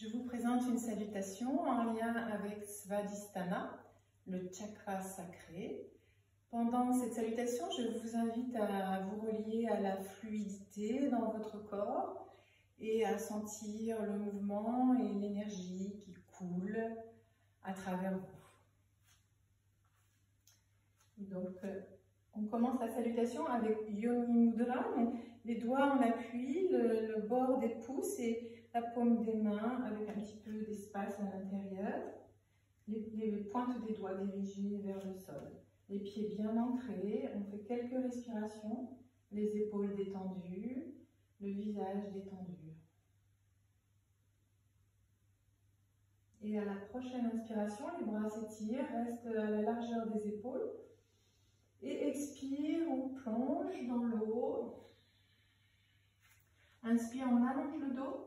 Je vous présente une salutation en lien avec Svadhisthana, le chakra sacré. Pendant cette salutation, je vous invite à vous relier à la fluidité dans votre corps et à sentir le mouvement et l'énergie qui coule à travers vous. Donc, on commence la salutation avec Yoni Mudra, donc les doigts en appui, le bord des pouces et la paume des mains avec un petit peu d'espace à l'intérieur, les pointes des doigts dirigées vers le sol, les pieds bien ancrés, on fait quelques respirations, les épaules détendues, le visage détendu. Et à la prochaine inspiration, les bras s'étirent, restent à la largeur des épaules. Et expire, on plonge dans l'eau. Inspire, on allonge le dos.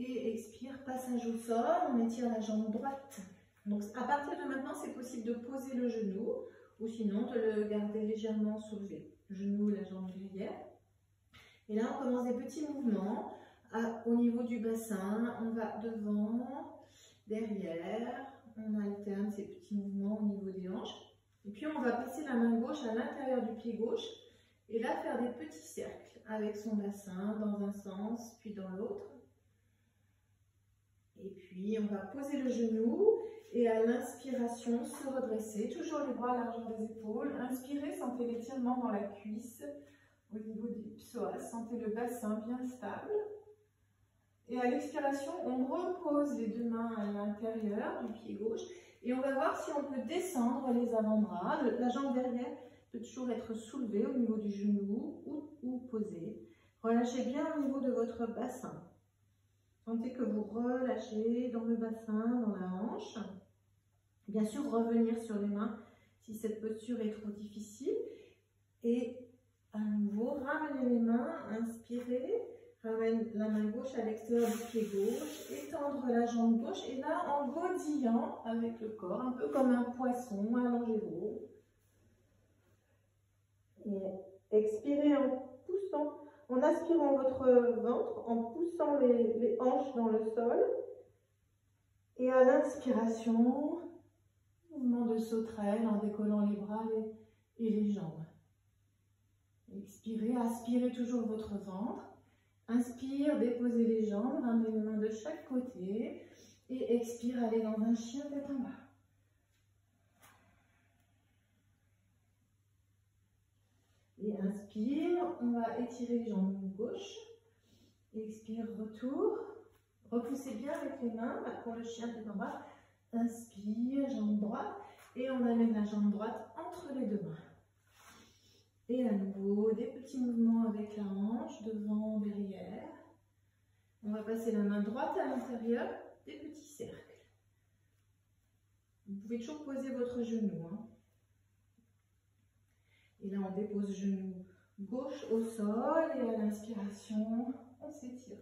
Et expire, passage au sol, on étire la jambe droite. Donc à partir de maintenant, c'est possible de poser le genou ou sinon de le garder légèrement soulevé. Genou, la jambe derrière. Et là, on commence des petits mouvements au niveau du bassin. On va devant, derrière. On alterne ces petits mouvements au niveau des hanches. Et puis on va passer la main gauche à l'intérieur du pied gauche et là faire des petits cercles avec son bassin dans un sens puis dans l'autre. Et puis on va poser le genou et à l'inspiration se redresser, toujours les bras à la largeur des épaules. Inspirez, sentez l'étirement dans la cuisse au niveau du psoas, sentez le bassin bien stable. Et à l'expiration, on repose les deux mains à l'intérieur du pied gauche. Et on va voir si on peut descendre les avant-bras. La jambe derrière peut toujours être soulevée au niveau du genou ou posée. Relâchez bien au niveau de votre bassin. Sentez que vous relâchez dans le bassin, dans la hanche. Bien sûr, revenir sur les mains si cette posture est trop difficile. Et à nouveau, ramenez les mains, inspirez. Ramène la main gauche à l'extérieur du pied gauche, étendre la jambe gauche et là en godillant avec le corps, un peu comme un poisson, allongez-vous. Et expirez en poussant, en aspirant votre ventre, en poussant les hanches dans le sol. Et à l'inspiration, mouvement de sauterelle en décollant les bras et les jambes. Expirez, aspirez toujours votre ventre. Inspire, déposez les jambes, ramenez les mains de chaque côté et expire, allez dans un chien tête en bas. Et inspire, on va étirer les jambes gauche. Expire, retour. Repoussez bien avec les mains pour le chien tête en bas. Inspire, jambe droite et on amène la jambe droite entre les deux mains. Et à nouveau, des petits mouvements avec la hanche, devant, derrière. On va passer la main droite à l'intérieur, des petits cercles. Vous pouvez toujours poser votre genou. Et là, on dépose genou gauche au sol et à l'inspiration, on s'étire.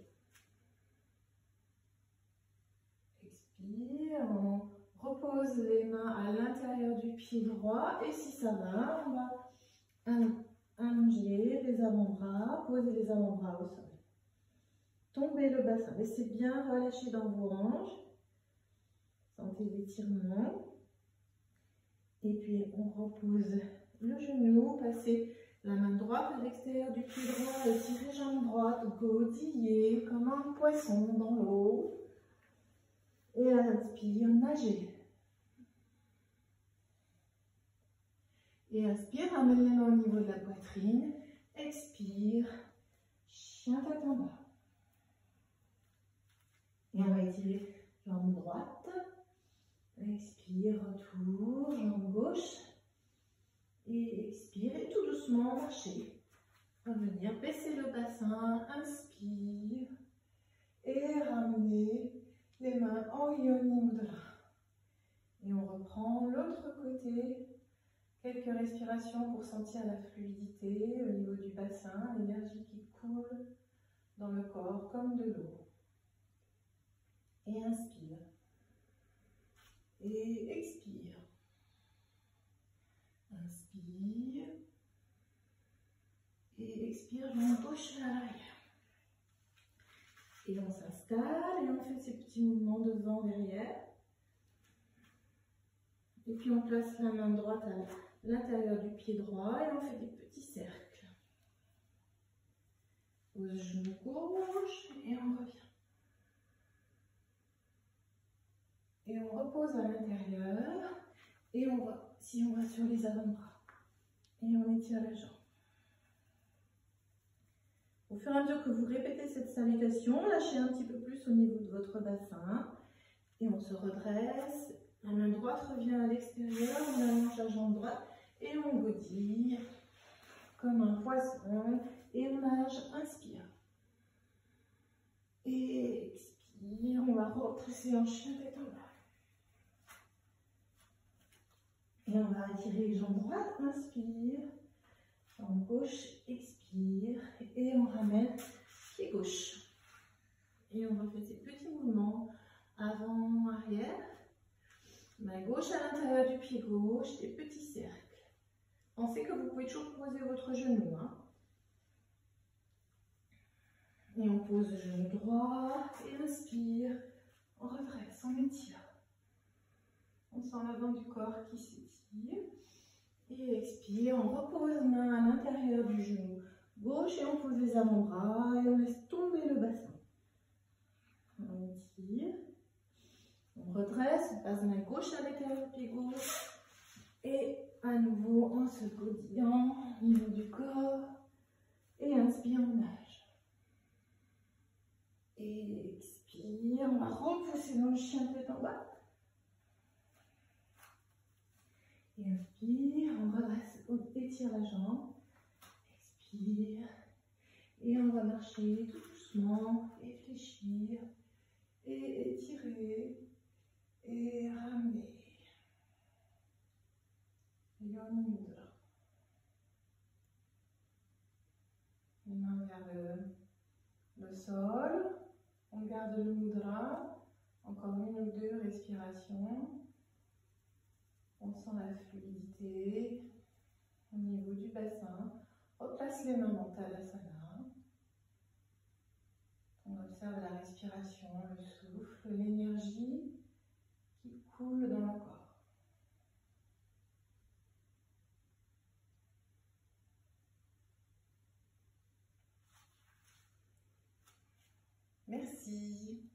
Expire, on repose les mains à l'intérieur du pied droit et si ça va, on va allonger les avant-bras, posez les avant-bras au sol. Tombez le bassin, laissez bien relâcher dans vos hanches. Sentez l'étirement. Et puis on repose le genou, passez la main droite à l'extérieur du pied droit, étirez jambe droite, godillez comme un poisson dans l'eau. Et à l'inspire, nagez. Et inspire, ramène les mains au niveau de la poitrine. Expire, chien tête en bas. Et on va étirer jambe droite. Expire, retour, jambe gauche. Et expire, et tout doucement, marchez. Revenir, baisser le bassin, inspire. Et ramener les mains en Yoni Mudra. Et on reprend l'autre côté. Quelques respirations pour sentir la fluidité au niveau du bassin, l'énergie qui coule dans le corps comme de l'eau. Et inspire. Et expire. Inspire. Et expire, jambe gauche à l'arrière. Et on s'installe et on fait ces petits mouvements devant, derrière. Et puis on place la main droite à l'intérieur du pied droit et on fait des petits cercles. Pose genou gauche et on revient. Et on repose à l'intérieur et on va, si on va sur les avant-bras. Et on étire la jambe. Au fur et à mesure que vous répétez cette salutation, lâchez un petit peu plus au niveau de votre bassin. Et on se redresse. La main droite revient à l'extérieur, on allonge la jambe droite et on godille comme un poisson. Et on nage, inspire. Et expire, on va repousser en chien tête en bas. Et on va étirer les jambes droites, inspire. Jambe gauche, expire. Et on ramène pied gauche. Et on refait ces petits mouvements avant, arrière. Main gauche à l'intérieur du pied gauche, des petits cercles. Pensez que vous pouvez toujours poser votre genou. Hein. Et on pose le genou droit et inspire. On redresse, on étire. On sent l'avant du corps qui s'étire. Et expire, on repose main à l'intérieur du genou gauche et on pose les avant-bras et on laisse tomber le bassin. On étire. On redresse, on passe main gauche à l'intérieur du pied gauche. Et à nouveau en se godillant au niveau du corps. Et inspire, on nage. Et expire, on va repousser dans le chien tête en bas. Et inspire, on redresse, on étire la jambe. Expire. Et on va marcher tout doucement, et fléchir, et étirer, et ramener. Yoni Mudra. Les mains vers le sol. On garde le mudra. Encore une ou deux respirations. On sent la fluidité au niveau du bassin. Replace les mains dans Tadasana. On observe la respiration, le souffle, l'énergie qui coule dans le corps. Merci.